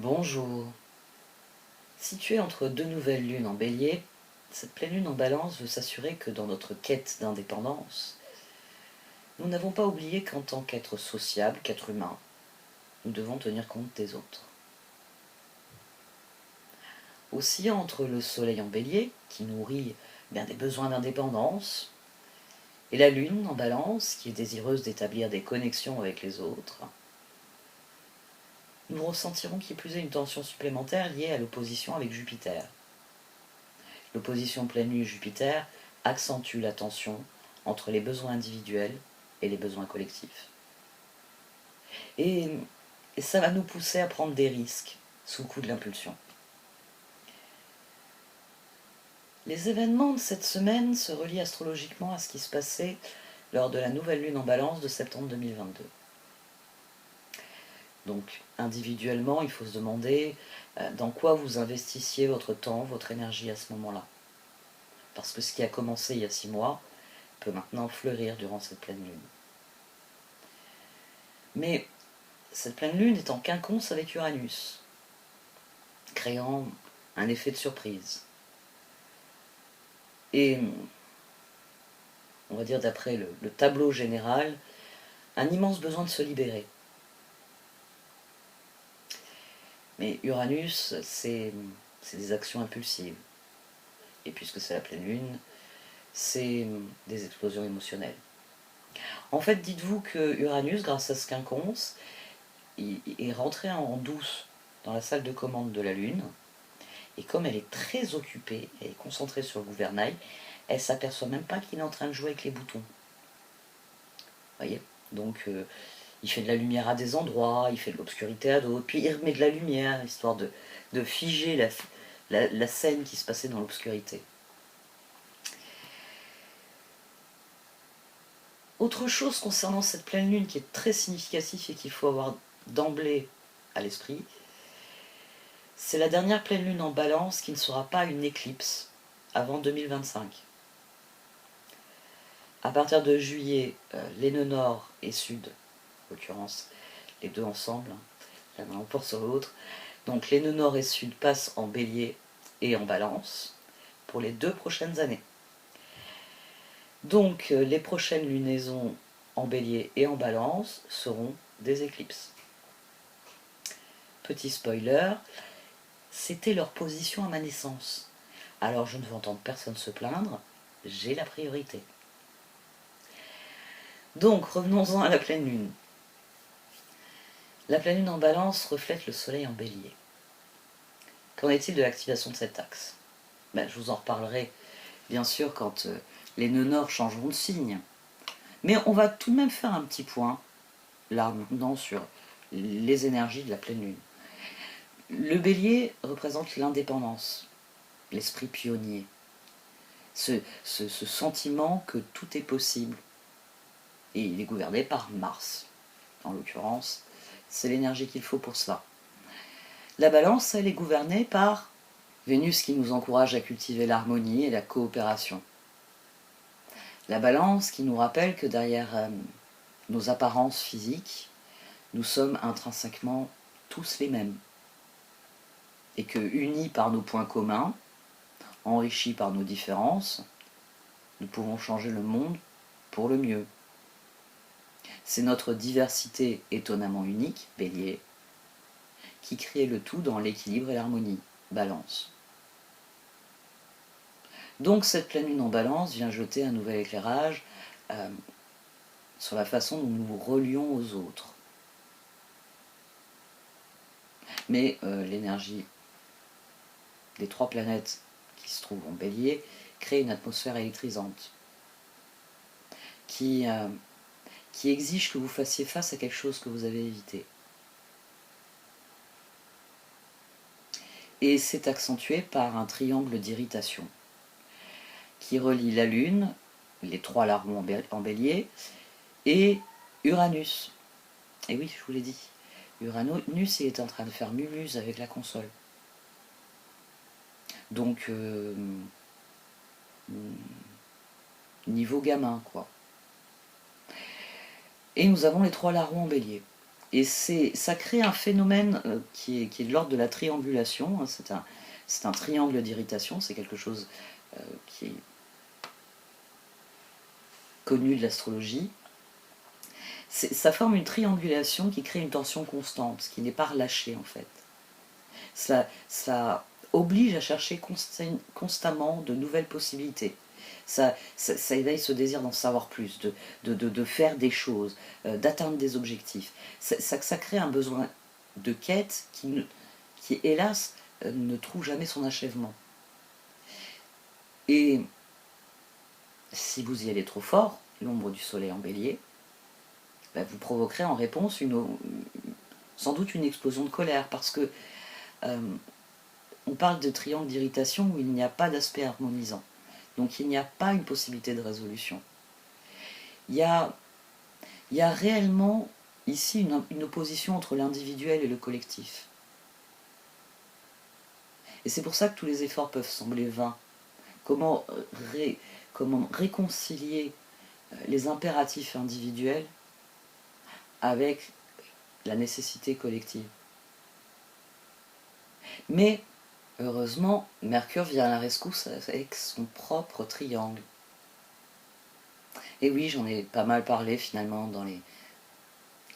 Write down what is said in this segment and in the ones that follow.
Bonjour. Située entre deux nouvelles lunes en bélier, cette pleine lune en balance veut s'assurer que dans notre quête d'indépendance, nous n'avons pas oublié qu'en tant qu'être sociable, qu'être humain, nous devons tenir compte des autres. Oscillant entre le soleil en bélier, qui nourrit bien des besoins d'indépendance, et la lune en balance, qui est désireuse d'établir des connexions avec les autres, nous ressentirons qui plus est une tension supplémentaire liée à l'opposition avec Jupiter. L'opposition pleine lune Jupiter accentue la tension entre les besoins individuels et les besoins collectifs. Et ça va nous pousser à prendre des risques sous le coup de l'impulsion. Les événements de cette semaine se relient astrologiquement à ce qui se passait lors de la nouvelle lune en balance de septembre 2022. Donc, individuellement, il faut se demander dans quoi vous investissiez votre temps, votre énergie à ce moment-là. Parce que ce qui a commencé il y a 6 mois peut maintenant fleurir durant cette pleine lune. Mais cette pleine lune est en quinconce avec Uranus, créant un effet de surprise. Et, on va dire d'après le tableau général, un immense besoin de se libérer. Mais Uranus, c'est des actions impulsives. Et puisque c'est la pleine lune, c'est des explosions émotionnelles. En fait, dites-vous que Uranus, grâce à ce quinconce, il est rentré en douce dans la salle de commande de la Lune. Et comme elle est très occupée, elle est concentrée sur le gouvernail, elle ne s'aperçoit même pas qu'il est en train de jouer avec les boutons. Vous voyez? Donc, il fait de la lumière à des endroits, il fait de l'obscurité à d'autres, puis il remet de la lumière, histoire de figer la scène qui se passait dans l'obscurité. Autre chose concernant cette pleine lune qui est très significatif et qu'il faut avoir d'emblée à l'esprit, c'est la dernière pleine lune en balance qui ne sera pas une éclipse avant 2025. À partir de juillet, les nœuds nord et sud, en l'occurrence les deux ensemble, l'un l'emporte sur l'autre, donc les nœuds nord et sud passent en bélier et en balance pour les 2 prochaines années. Donc les prochaines lunaisons en bélier et en balance seront des éclipses. Petit spoiler, c'était leur position à ma naissance. Alors je ne veux entendre personne se plaindre, j'ai la priorité. Donc revenons-en à la pleine lune. La pleine lune en balance reflète le soleil en bélier. Qu'en est-il de l'activation de cet axe? Je vous en reparlerai bien sûr quand les nœuds nord changeront de signe. Mais on va tout de même faire un petit point, là maintenant, sur les énergies de la pleine lune. Le bélier représente l'indépendance, l'esprit pionnier, ce sentiment que tout est possible. Et il est gouverné par Mars, en l'occurrence, c'est l'énergie qu'il faut pour cela. La balance, elle est gouvernée par Vénus qui nous encourage à cultiver l'harmonie et la coopération. La balance qui nous rappelle que derrière nos apparences physiques, nous sommes intrinsèquement tous les mêmes. Et que, unis par nos points communs, enrichis par nos différences, nous pouvons changer le monde pour le mieux. C'est notre diversité étonnamment unique, bélier, qui crée le tout dans l'équilibre et l'harmonie, balance. Donc cette pleine lune en balance vient jeter un nouvel éclairage sur la façon dont nous nous relions aux autres. Mais l'énergie des 3 planètes qui se trouvent en bélier crée une atmosphère électrisante qui exige que vous fassiez face à quelque chose que vous avez évité. Et c'est accentué par un triangle d'irritation qui relie la Lune, les 3 larrons en bélier, et Uranus. Et oui, je vous l'ai dit, Uranus il est en train de faire mumuse avec la console. Donc, niveau gamin, quoi. Et nous avons les 3 larrons en bélier. Et ça crée un phénomène qui est de l'ordre de la triangulation. Hein. C'est un triangle d'irritation, c'est quelque chose qui est connu de l'astrologie. Ça forme une triangulation qui crée une tension constante, qui n'est pas relâchée en fait. Ça oblige à chercher constamment de nouvelles possibilités. Ça éveille ce désir d'en savoir plus, de faire des choses, d'atteindre des objectifs. Ça crée un besoin de quête qui hélas, ne trouve jamais son achèvement. Et si vous y allez trop fort, l'ombre du soleil en bélier, ben vous provoquerez en réponse sans doute une explosion de colère, parce que on parle de triangle d'irritation où il n'y a pas d'aspect harmonisant. Donc il n'y a pas une possibilité de résolution. Il y a réellement ici une opposition entre l'individuel et le collectif. Et c'est pour ça que tous les efforts peuvent sembler vains. Comment réconcilier les impératifs individuels avec la nécessité collective. Mais, heureusement, Mercure vient à la rescousse avec son propre triangle. Et oui, j'en ai pas mal parlé finalement dans les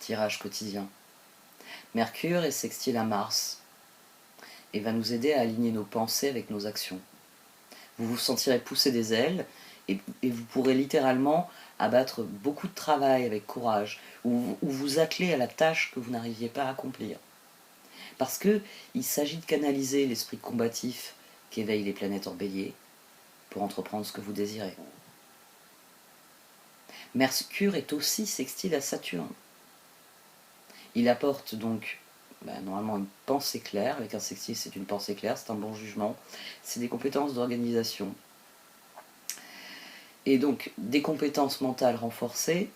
tirages quotidiens. Mercure est sextile à Mars et va nous aider à aligner nos pensées avec nos actions. Vous vous sentirez pousser des ailes et vous pourrez littéralement abattre beaucoup de travail avec courage ou vous atteler à la tâche que vous n'arriviez pas à accomplir. Parce qu'il s'agit de canaliser l'esprit combatif qu'éveillent les planètes en bélier pour entreprendre ce que vous désirez. Mercure est aussi sextile à Saturne. Il apporte donc normalement une pensée claire. Avec un sextile, c'est une pensée claire, c'est un bon jugement, c'est des compétences d'organisation. Et donc des compétences mentales renforcées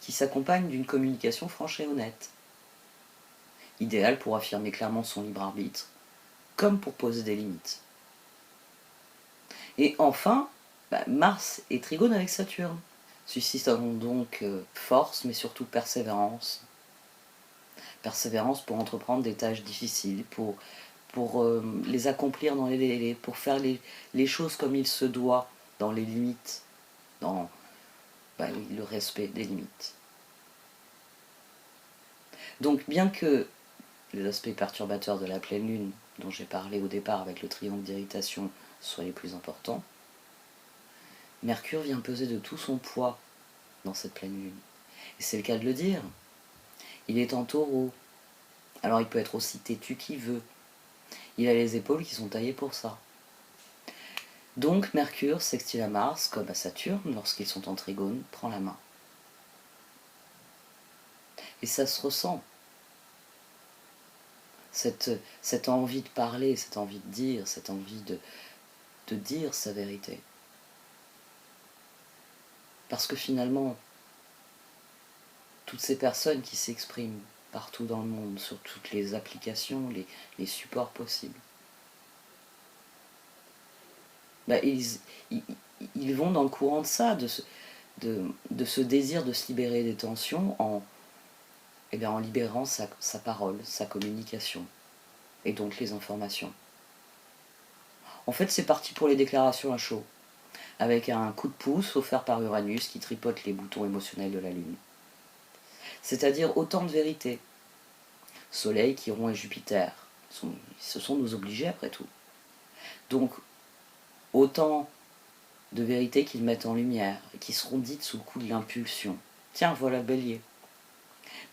qui s'accompagnent d'une communication franche et honnête. Idéal pour affirmer clairement son libre arbitre, comme pour poser des limites. Et enfin, Mars est trigone avec Saturne, suscitant donc force, mais surtout persévérance. Persévérance pour entreprendre des tâches difficiles, pour les accomplir dans les délais, pour faire les choses comme il se doit, dans les limites, dans le respect des limites. Donc bien que les aspects perturbateurs de la pleine lune, dont j'ai parlé au départ avec le triangle d'irritation, soient les plus importants, Mercure vient peser de tout son poids dans cette pleine lune. Et c'est le cas de le dire. Il est en taureau. Alors il peut être aussi têtu qu'il veut. Il a les épaules qui sont taillées pour ça. Donc Mercure, sextile à Mars, comme à Saturne, lorsqu'ils sont en trigone, prend la main. Et ça se ressent. Cette envie de parler, cette envie de dire, cette envie de dire sa vérité. Parce que finalement, toutes ces personnes qui s'expriment partout dans le monde, sur toutes les applications, les supports possibles, ils vont dans le courant de ça, de ce désir de se libérer des tensions en libérant sa parole, sa communication, et donc les informations. En fait, c'est parti pour les déclarations à chaud, avec un coup de pouce offert par Uranus qui tripote les boutons émotionnels de la Lune. C'est-à-dire autant de vérité. Soleil, Chiron et Jupiter, ce sont nos obligés après tout. Donc, autant de vérités qu'ils mettent en lumière, et qui seront dites sous le coup de l'impulsion. Tiens, voilà le bélier.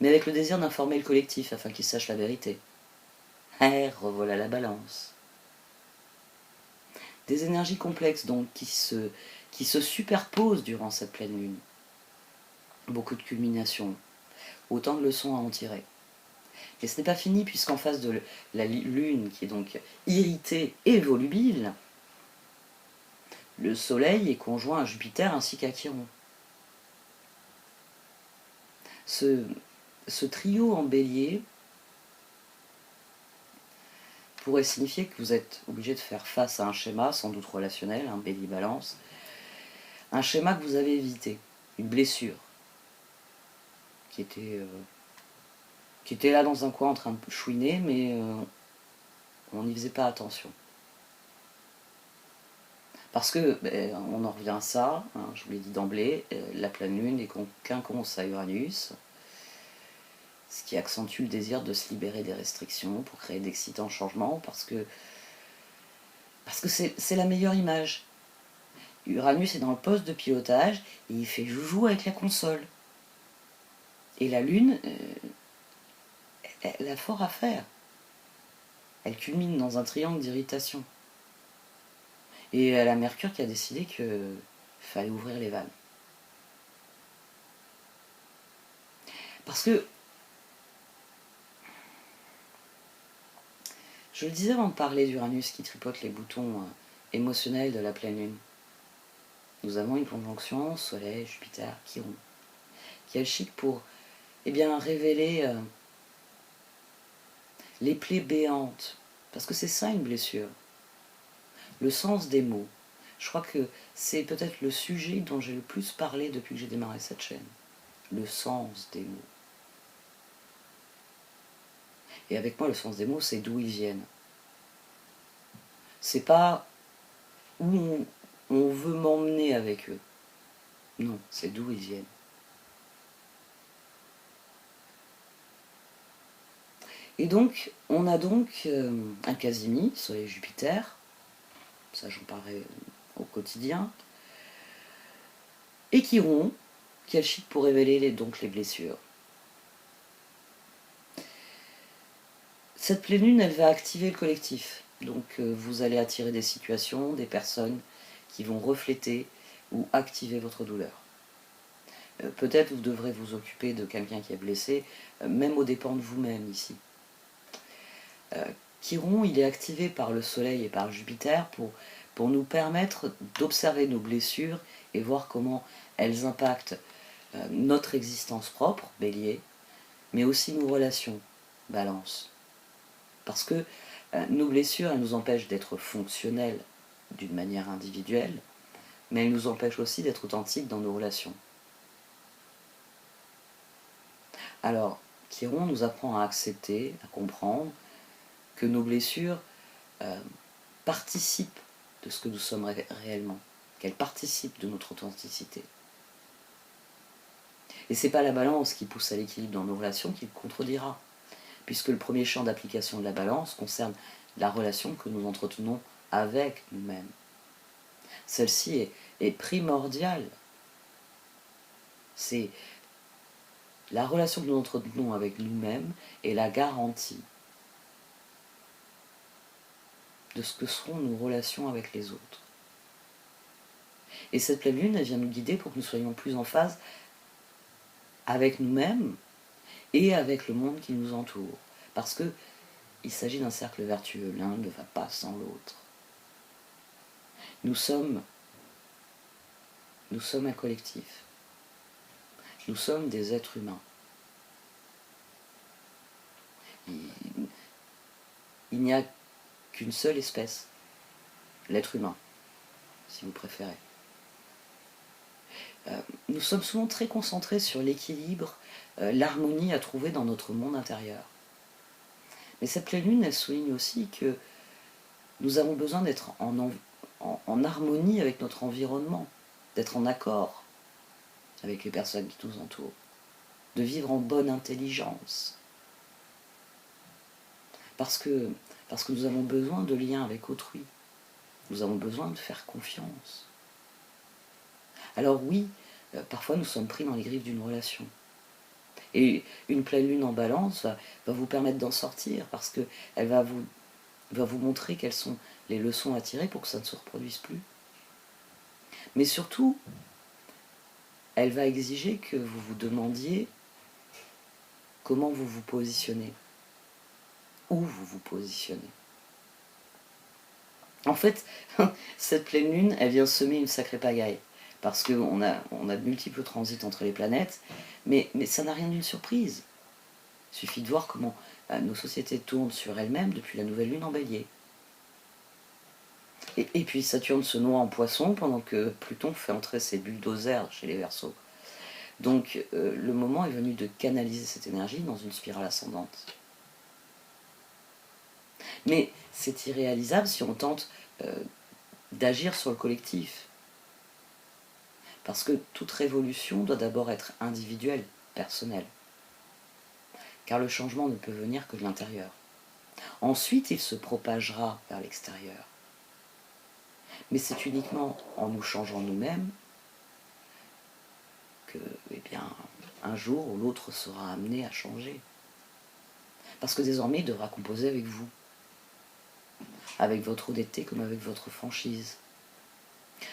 Mais avec le désir d'informer le collectif afin qu'il sache la vérité. Revoilà la balance. Des énergies complexes donc qui se superposent durant cette pleine lune. Beaucoup de culmination, autant de leçons à en tirer. Et ce n'est pas fini puisqu'en face de la lune qui est donc irritée et volubile, le soleil est conjoint à Jupiter ainsi qu'à Chiron. Ce trio en bélier pourrait signifier que vous êtes obligé de faire face à un schéma sans doute relationnel, un bélier-balance, un schéma que vous avez évité, une blessure qui était qui était là dans un coin en train de chouiner, mais on n'y faisait pas attention. Parce que, on en revient à ça, hein, je vous l'ai dit d'emblée, la pleine lune est quinconce à Uranus, ce qui accentue le désir de se libérer des restrictions pour créer d'excitants changements, parce que c'est la meilleure image. Uranus est dans le poste de pilotage et il fait joujou avec la console. Et la Lune, elle a fort à faire. Elle culmine dans un triangle d'irritation. Et la Mercure qui a décidé qu'il fallait ouvrir les vannes. Parce que, je le disais avant de parler d'Uranus qui tripote les boutons émotionnels de la pleine Lune, nous avons une conjonction Soleil, Jupiter, Chiron, qui agit pour révéler les plaies béantes. Parce que c'est ça une blessure. Le sens des mots. Je crois que c'est peut-être le sujet dont j'ai le plus parlé depuis que j'ai démarré cette chaîne. Le sens des mots. Et avec moi, le sens des mots, c'est d'où ils viennent. C'est pas où on veut m'emmener avec eux. Non, c'est d'où ils viennent. Et donc, on a donc un Casimir, Soleil Jupiter, ça j'en parlerai au quotidien, et Chiron, qui agit pour révéler donc les blessures. Cette pleine lune, elle va activer le collectif. Donc vous allez attirer des situations, des personnes qui vont refléter ou activer votre douleur. Peut-être vous devrez vous occuper de quelqu'un qui est blessé, même aux dépens de vous-même ici. Chiron, il est activé par le Soleil et par Jupiter pour nous permettre d'observer nos blessures et voir comment elles impactent notre existence propre, Bélier, mais aussi nos relations, Balance. Parce que nos blessures, elles nous empêchent d'être fonctionnels d'une manière individuelle, mais elles nous empêchent aussi d'être authentiques dans nos relations. Alors, Chiron nous apprend à accepter, à comprendre que nos blessures participent de ce que nous sommes réellement, qu'elles participent de notre authenticité. Et c'est pas la balance qui pousse à l'équilibre dans nos relations qui le contredira, puisque le premier champ d'application de la balance concerne la relation que nous entretenons avec nous-mêmes. Celle-ci est primordiale. C'est la relation que nous entretenons avec nous-mêmes est la garantie de ce que seront nos relations avec les autres. Et cette pleine lune, elle vient nous guider pour que nous soyons plus en phase avec nous-mêmes et avec le monde qui nous entoure. Parce que il s'agit d'un cercle vertueux, l'un ne va pas sans l'autre. Nous sommes un collectif. Nous sommes des êtres humains. Il n'y a qu'une seule espèce, l'être humain, si vous préférez. Nous sommes souvent très concentrés sur l'équilibre, l'harmonie à trouver dans notre monde intérieur. Mais cette pleine lune, elle souligne aussi que nous avons besoin d'être en harmonie avec notre environnement, d'être en accord avec les personnes qui nous entourent, de vivre en bonne intelligence. Parce que nous avons besoin de liens avec autrui. Nous avons besoin de faire confiance. Alors oui, parfois nous sommes pris dans les griffes d'une relation. Et une pleine lune en balance va vous permettre d'en sortir, parce qu'elle va vous montrer quelles sont les leçons à tirer pour que ça ne se reproduise plus. Mais surtout, elle va exiger que vous vous demandiez comment vous vous positionnez, où vous vous positionnez. En fait, cette pleine lune, elle vient semer une sacrée pagaille, parce qu'on a de multiples transits entre les planètes, mais ça n'a rien d'une surprise. Il suffit de voir comment nos sociétés tournent sur elles-mêmes depuis la nouvelle lune en Bélier. Et puis Saturne se noie en Poisson pendant que Pluton fait entrer ses bulldozers chez les Verseaux. Donc le moment est venu de canaliser cette énergie dans une spirale ascendante. Mais c'est irréalisable si on tente d'agir sur le collectif. Parce que toute révolution doit d'abord être individuelle, personnelle. Car le changement ne peut venir que de l'intérieur. Ensuite, il se propagera vers l'extérieur. Mais c'est uniquement en nous changeant nous-mêmes que, eh bien, un jour ou l'autre sera amené à changer. Parce que désormais, il devra composer avec vous. Avec votre honnêteté comme avec votre franchise.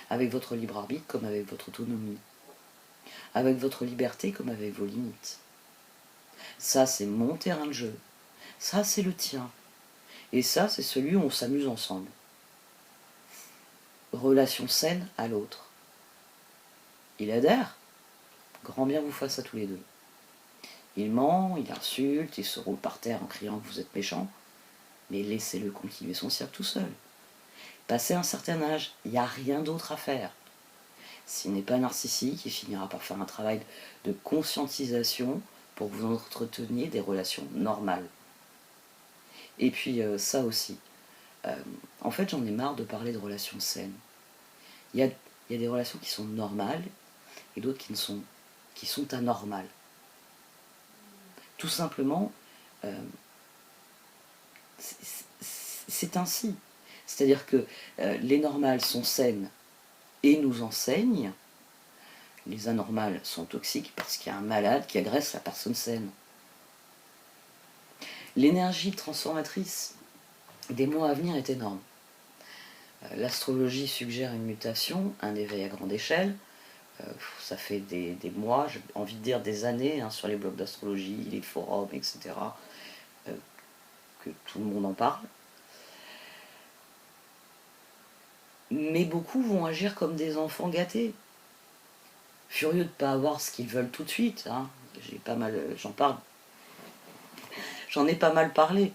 Avec votre libre arbitre comme avec votre autonomie. Avec votre liberté comme avec vos limites. Ça, c'est mon terrain de jeu. Ça, c'est le tien. Et ça, c'est celui où on s'amuse ensemble. Relation saine à l'autre. Il adhère. Grand bien vous fasse à tous les deux. Il ment, il insulte, il se roule par terre en criant que vous êtes méchant. Mais laissez-le continuer son cirque tout seul. Passé un certain âge, il n'y a rien d'autre à faire. S'il n'est pas narcissique, il finira par faire un travail de conscientisation pour que vous entreteniez des relations normales. Et puis ça aussi. En fait, j'en ai marre de parler de relations saines. Il y a des relations qui sont normales et d'autres qui sont anormales. Tout simplement, c'est ainsi. C'est-à-dire que les normales sont saines et nous enseignent. Les anormales sont toxiques parce qu'il y a un malade qui agresse la personne saine. L'énergie transformatrice des mois à venir est énorme. L'astrologie suggère une mutation, un éveil à grande échelle. Ça fait des mois, j'ai envie de dire des années, hein, sur les blogs d'astrologie, les forums, etc., que tout le monde en parle. Mais beaucoup vont agir comme des enfants gâtés, furieux de ne pas avoir ce qu'ils veulent tout de suite. Hein. J'en ai pas mal parlé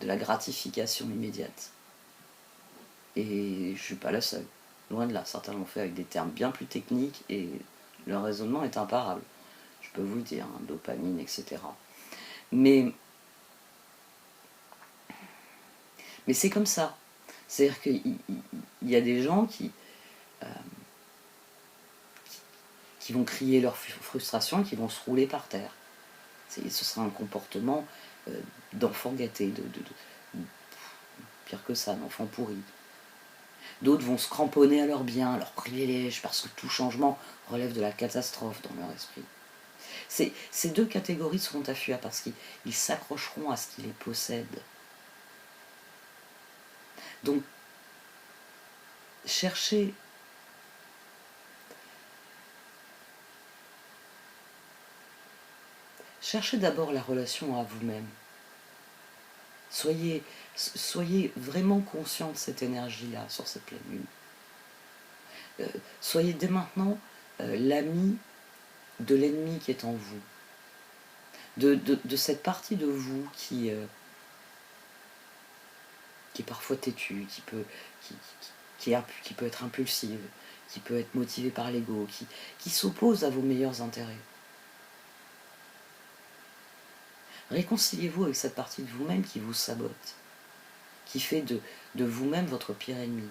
de la gratification immédiate. Et je suis pas la seule. Loin de là, certains l'ont fait avec des termes bien plus techniques et leur raisonnement est imparable. Je peux vous le dire, hein, dopamine, etc. Mais c'est comme ça. C'est-à-dire qu'il y a des gens qui vont crier leur frustration, qui vont se rouler par terre. Ce sera un comportement d'enfant gâté, pire que ça, d'enfant pourri. D'autres vont se cramponner à leurs biens, à leurs privilèges, parce que tout changement relève de la catastrophe dans leur esprit. Ces deux catégories seront à fuir parce qu'ils s'accrocheront à ce qui les possède. Donc, cherchez d'abord la relation à vous-même. Soyez vraiment conscient de cette énergie-là sur cette pleine lune. Soyez dès maintenant l'ami de l'ennemi qui est en vous. De cette partie de vous qui est parfois têtue, qui peut être impulsive, qui peut être motivée par l'ego, qui s'oppose à vos meilleurs intérêts. Réconciliez-vous avec cette partie de vous-même qui vous sabote, qui fait de vous-même votre pire ennemi.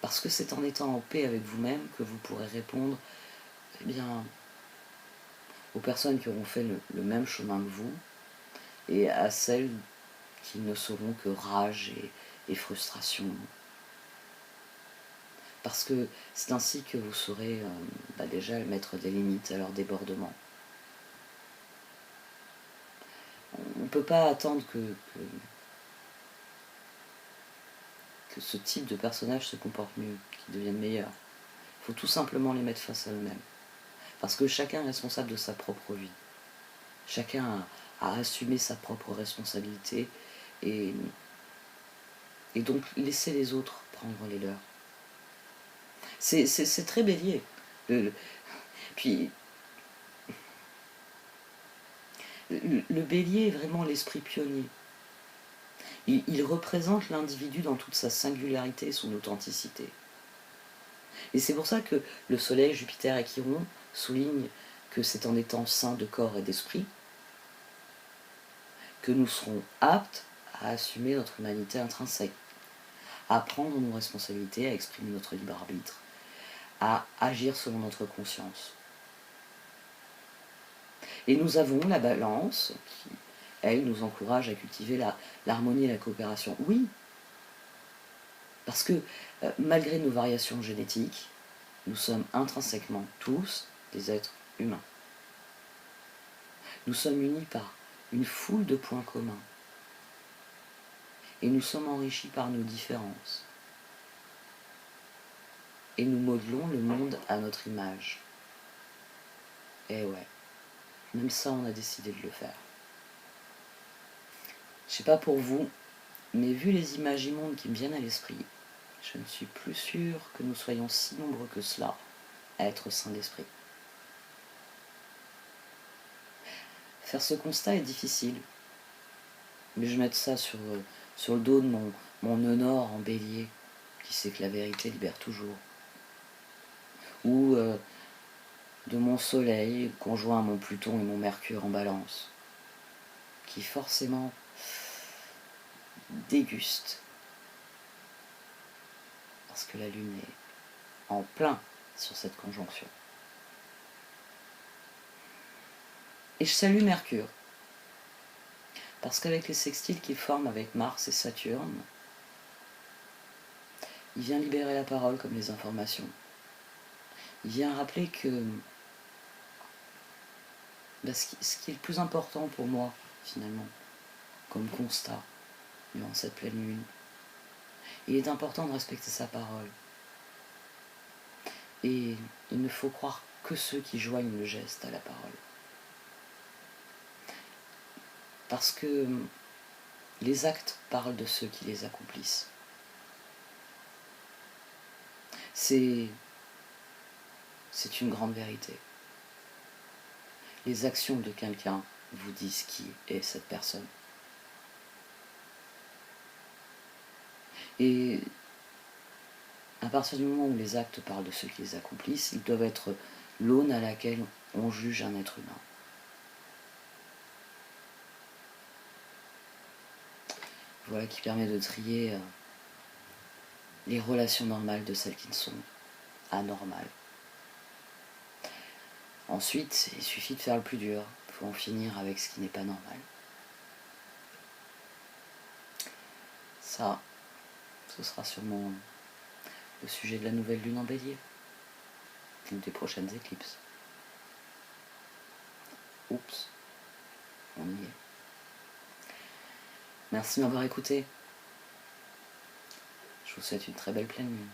Parce que c'est en étant en paix avec vous-même que vous pourrez répondre aux personnes qui auront fait le même chemin que vous et à celles qui ne seront que rage et frustration. Parce que c'est ainsi que vous saurez déjà mettre des limites à leur débordement. On ne peut pas attendre que ce type de personnage se comporte mieux, qu'il devienne meilleur. Il faut tout simplement les mettre face à eux-mêmes. Parce que chacun est responsable de sa propre vie. Chacun a assumé sa propre responsabilité et donc laisser les autres prendre les leurs. C'est très bélier. Puis le bélier est vraiment l'esprit pionnier. Il représente l'individu dans toute sa singularité et son authenticité. Et c'est pour ça que le Soleil, Jupiter et Chiron soulignent que c'est en étant saints de corps et d'esprit que nous serons aptes à assumer notre humanité intrinsèque, à prendre nos responsabilités, à exprimer notre libre arbitre, à agir selon notre conscience. Et nous avons la balance qui, elle, nous encourage à cultiver l'harmonie et la coopération. Oui, parce que malgré nos variations génétiques, nous sommes intrinsèquement tous des êtres humains. Nous sommes unis par une foule de points communs. Et nous sommes enrichis par nos différences. Et nous modelons le monde à notre image. Et ouais, même ça, on a décidé de le faire. Je sais pas pour vous, mais vu les images immondes qui me viennent à l'esprit, je ne suis plus sûre que nous soyons si nombreux que cela à être saints d'esprit. Faire ce constat est difficile, mais je mets ça sur le dos de mon nœud nord en bélier, qui sait que la vérité libère toujours. Ou de mon soleil conjoint à mon Pluton et mon Mercure en balance, qui forcément déguste, parce que la Lune est en plein sur cette conjonction. Et je salue Mercure, parce qu'avec les sextiles qu'il forme avec Mars et Saturne, il vient libérer la parole comme les informations. Il vient rappeler que ce qui est le plus important pour moi, finalement, comme constat, durant cette pleine lune, il est important de respecter sa parole. Et il ne faut croire que ceux qui joignent le geste à la parole. Parce que les actes parlent de ceux qui les accomplissent. C'est une grande vérité. Les actions de quelqu'un vous disent qui est cette personne. Et à partir du moment où les actes parlent de ceux qui les accomplissent, ils doivent être l'aune à laquelle on juge un être humain. Voilà qui permet de trier les relations normales de celles qui ne sont anormales. Ensuite, il suffit de faire le plus dur. Il faut en finir avec ce qui n'est pas normal. Ça, ce sera sûrement le sujet de la nouvelle lune en bélier, ou des prochaines éclipses. Oups, on y est. Merci de m'avoir écouté. Je vous souhaite une très belle pleine lune.